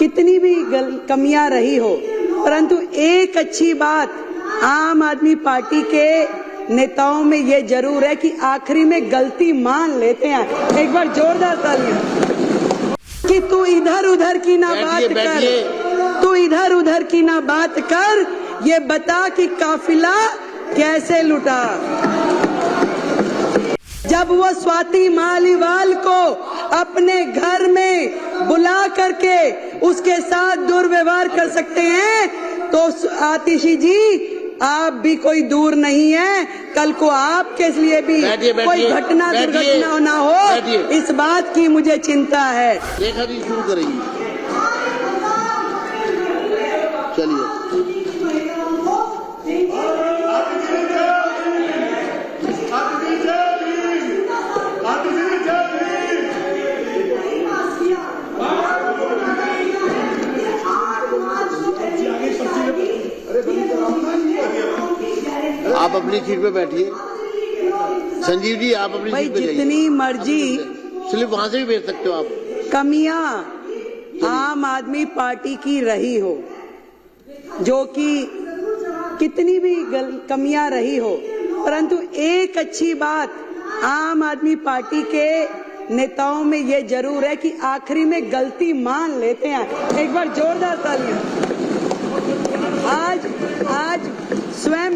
कितनी भी कमियां रही हो, परंतु एक अच्छी बात आम आदमी पार्टी के नेताओं में ये जरूर है कि आखिरी में गलती मान लेते हैं। एक बार जोरदार तालियां। कि तू इधर उधर की ना बात कर, तू इधर उधर की ना बात कर, ये बता कि काफिला कैसे लुटा। जब वो स्वाति मालीवाल को अपने घर में बुला करके उसके साथ दुर्व्यवहार कर सकते हैं, तो आतिशी जी आप भी कोई दूर नहीं है। कल को आपके लिए भी कोई घटना दुर्घटना ना हो, इस बात की मुझे चिंता है। देखा जी शुरू करेंगे, चलिए। आप अपनी सीट पे बैठिए। संजीव जी आप अपनी सीट पे जाइए। जितनी मर्जी स्लिप वहां से भी भेज सकते हो आप। कमियां आम आदमी पार्टी की रही हो, जो कि कितनी भी कमियां रही हो, परंतु एक अच्छी बात आम आदमी पार्टी के नेताओं में ये जरूर है कि आखिरी में गलती मान लेते हैं। एक बार जोरदार तालियां। आज स्वयं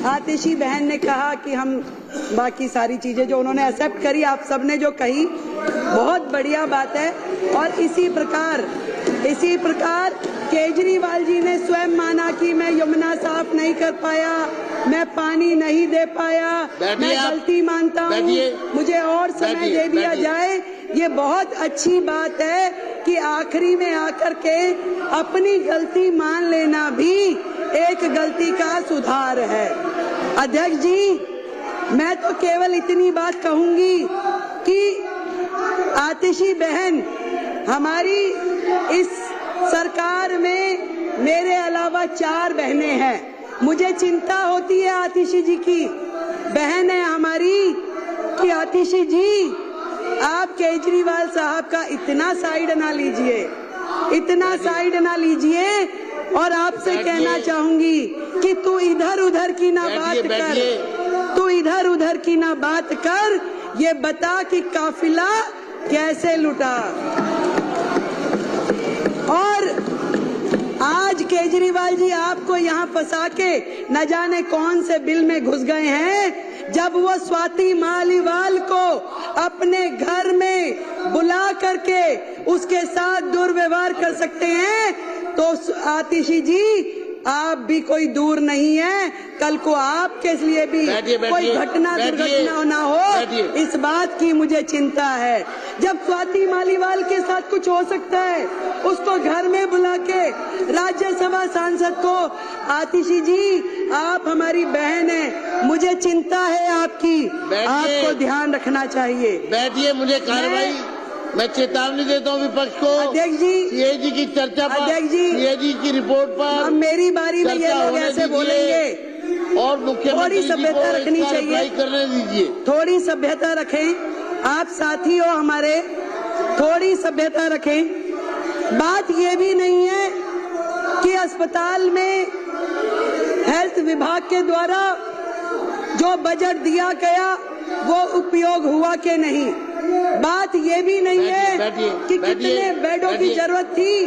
आतिशी बहन ने कहा कि हम बाकी सारी चीजें जो उन्होंने एक्सेप्ट करी, आप सबने जो कही बहुत बढ़िया बात है। और इसी प्रकार केजरीवाल जी ने स्वयं माना कि मैं यमुना साफ नहीं कर पाया, मैं पानी नहीं दे पाया, मैं गलती मानता हूँ, मुझे और समय दे दिया जाए। ये बहुत अच्छी बात है कि आखिरी में आकर के अपनी गलती मान लेना भी एक गलती का सुधार है। अध्यक्ष जी, मैं तो केवल इतनी बात कहूंगी कि आतिशी बहन, हमारी इस सरकार में मेरे अलावा 4 बहनें हैं। मुझे चिंता होती है आतिशी जी की, बहन है हमारी, कि आतिशी जी आप केजरीवाल साहब का इतना साइड ना लीजिए, और आपसे कहना चाहूंगी कि तू इधर उधर की ना बात कर, तू इधर उधर की ना बात कर, ये बता कि काफिला कैसे लुटा। और आज केजरीवाल जी आपको यहाँ फंसा के न जाने कौन से बिल में घुस गए हैं। जब वो स्वाति मालीवाल को अपने घर में बुला करके उसके साथ दुर्व्यवहार कर सकते हैं, तो आतिशी जी आप भी कोई दूर नहीं है। कल को आपके लिए भी कोई घटना दुर्घटना ना हो, इस बात की मुझे चिंता है। जब स्वाति मालीवाल के साथ कुछ हो सकता है, उसको घर में बुला के राज्यसभा सांसद को, आतिशी जी आप हमारी बहन है, मुझे चिंता है आपकी, आपको ध्यान रखना चाहिए। बैठिए, मुझे कार्रवाई, मैं चेतावनी देता हूँ विपक्ष को। अध्यक्ष जी, सीएजी की चर्चा पर, अध्यक्ष जी, सीएजी की रिपोर्ट पर मेरी बारी में ये लोग ऐसे बोलेंगे, और मुख्यमंत्री थोड़ी सभ्यता रखनी चाहिए, करने दीजिए। थोड़ी सभ्यता रखें, आप साथी हो हमारे, थोड़ी सभ्यता रखें। बात ये भी नहीं है कि अस्पताल में हेल्थ विभाग के द्वारा जो बजट दिया गया वो उपयोग हुआ कि नहीं। बात ये भी नहीं है कि कितने बेडों की जरूरत थी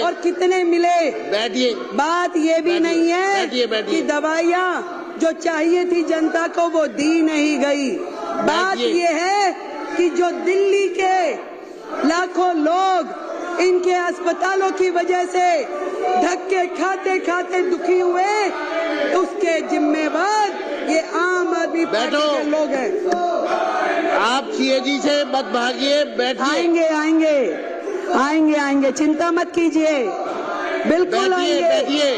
और कितने मिले। बात ये भी नहीं है कि दवाइयाँ जो चाहिए थी जनता को वो दी नहीं गई। बात ये है कि जो दिल्ली के लाखों लोग इनके अस्पतालों की वजह से धक्के खाते खाते दुखी हुए, उसके जिम्मेवार ये आम आदमी पार्टी के लोग हैं। आप सीएजी से मत भागिए, बैठिए। आएंगे, चिंता मत कीजिए, बिल्कुल आएंगे।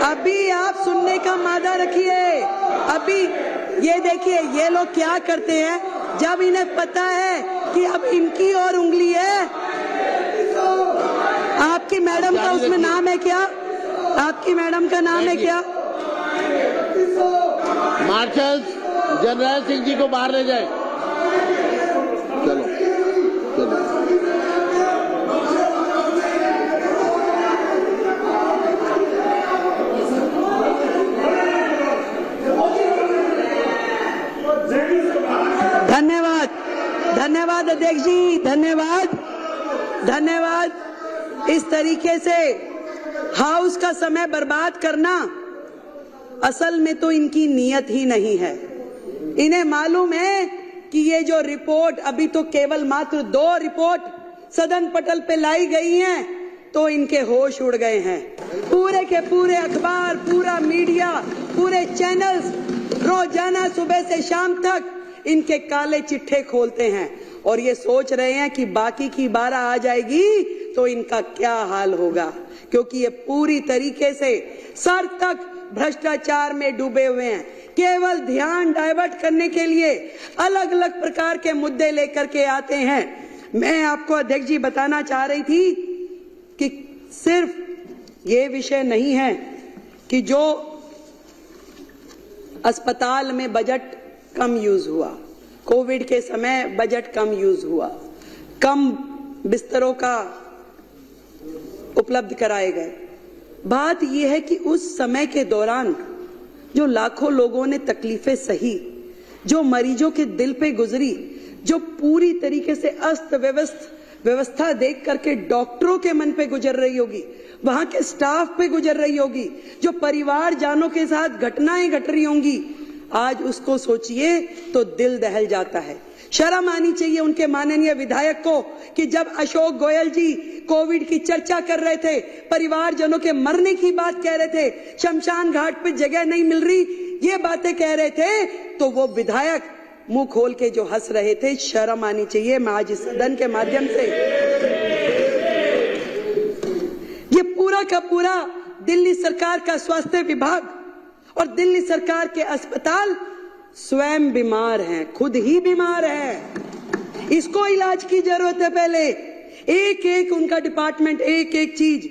अभी आप सुनने का मादा रखिए। अभी ये देखिए, ये लोग क्या करते हैं, जब इन्हें पता है कि अब इनकी और उंगली है। आपकी मैडम का उसमें नाम है क्या? आपकी मैडम का नाम है क्या? मार्शल जनरल सिंह जी को बाहर ले जाए। चलो। धन्यवाद। इस तरीके से हाउस का समय बर्बाद करना असल में तो इनकी नीयत ही नहीं है। इन्हें मालूम है कि ये जो रिपोर्ट अभी तो केवल मात्र 2 रिपोर्ट सदन पटल पे लाई गई हैं तो इनके होश उड़ गए हैं। पूरे के पूरे अखबार, पूरा मीडिया, पूरे चैनल्स रोजाना सुबह से शाम तक इनके काले चिट्ठे खोलते हैं और ये सोच रहे हैं कि बाकी की 12 आ जाएगी तो इनका क्या हाल होगा, क्योंकि ये पूरी तरीके से सर तक भ्रष्टाचार में डूबे हुए हैं। केवल ध्यान डाइवर्ट करने के लिए अलग अलग प्रकार के मुद्दे लेकर के आते हैं। मैं आपको अध्यक्ष जी बताना चाह रही थी कि सिर्फ ये विषय नहीं है कि जो अस्पताल में बजट कम यूज हुआ, कोविड के समय बजट कम यूज हुआ, कम बिस्तरों का उपलब्ध कराए गए। बात यह है कि उस समय के दौरान जो लाखों लोगों ने तकलीफें सही, जो मरीजों के दिल पे गुजरी, जो पूरी तरीके से अस्त व्यवस्था देख करके डॉक्टरों के मन पे गुजर रही होगी, वहां के स्टाफ पे गुजर रही होगी, जो परिवार जानों के साथ घटनाएं घट रही होंगी, आज उसको सोचिए तो दिल दहल जाता है। शर्म आनी चाहिए उनके माननीय विधायक को कि जब अशोक गोयल जी कोविड की चर्चा कर रहे थे, परिवारजनों के मरने की बात कह रहे थे, शमशान घाट पे जगह नहीं मिल रही, ये बातें कह रहे थे, तो वो विधायक मुंह खोल के जो हंस रहे थे। शर्म आनी चाहिए। मैं आज इस सदन के माध्यम से ये पूरा का पूरा दिल्ली सरकार का स्वास्थ्य विभाग और दिल्ली सरकार के अस्पताल स्वयं बीमार हैं, खुद ही बीमार हैं। इसको इलाज की जरूरत है। पहले एक एक उनका डिपार्टमेंट, एक एक चीज,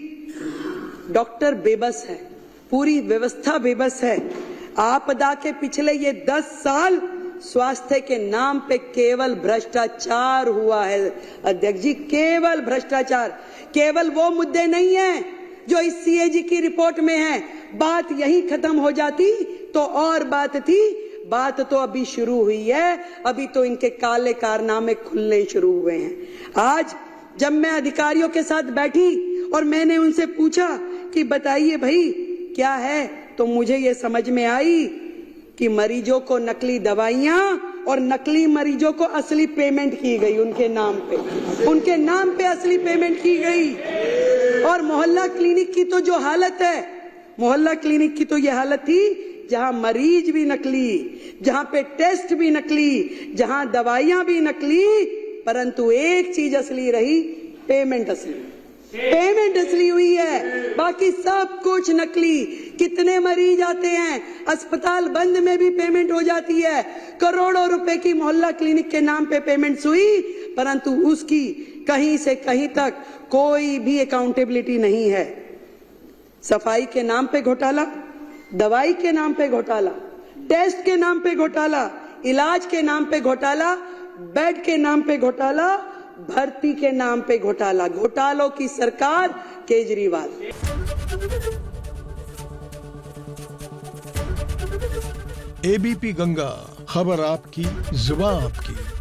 डॉक्टर बेबस है, पूरी व्यवस्था बेबस है। आपदा के पिछले ये 10 साल स्वास्थ्य के नाम पे केवल भ्रष्टाचार हुआ है अध्यक्ष जी, केवल भ्रष्टाचार। केवल वो मुद्दे नहीं है जो इस सीएजी की रिपोर्ट में है। बात यही खत्म हो जाती तो और बात थी, बात तो अभी शुरू हुई है। अभी तो इनके काले कारनामे खुलने शुरू हुए हैं। आज जब मैं अधिकारियों के साथ बैठी और मैंने उनसे पूछा कि बताइए भाई क्या है, तो मुझे ये समझ में आई कि मरीजों को नकली दवाइयां और नकली मरीजों को असली पेमेंट की गई उनके नाम पे असली पेमेंट की गई। और मोहल्ला क्लिनिक की तो जो हालत है, मोहल्ला क्लिनिक की तो ये हालत थी जहां मरीज भी नकली, जहां पे टेस्ट भी नकली, जहां दवाइयां भी नकली, परंतु एक चीज असली रही, पेमेंट असली हुई है, बाकी सब कुछ नकली। कितने मरीज आते हैं, अस्पताल बंद में भी पेमेंट हो जाती है। करोड़ों रुपए की मोहल्ला क्लिनिक के नाम पे पेमेंट्स हुई, परंतु उसकी कहीं से कहीं तक कोई भी अकाउंटेबिलिटी नहीं है। सफाई के नाम पे घोटाला, दवाई के नाम पे घोटाला, टेस्ट के नाम पे घोटाला, इलाज के नाम पे घोटाला, बेड के नाम पे घोटाला, भर्ती के नाम पे घोटाला। घोटालों की सरकार केजरीवाल। एबीपी गंगा, खबर आपकी, जुबान आपकी।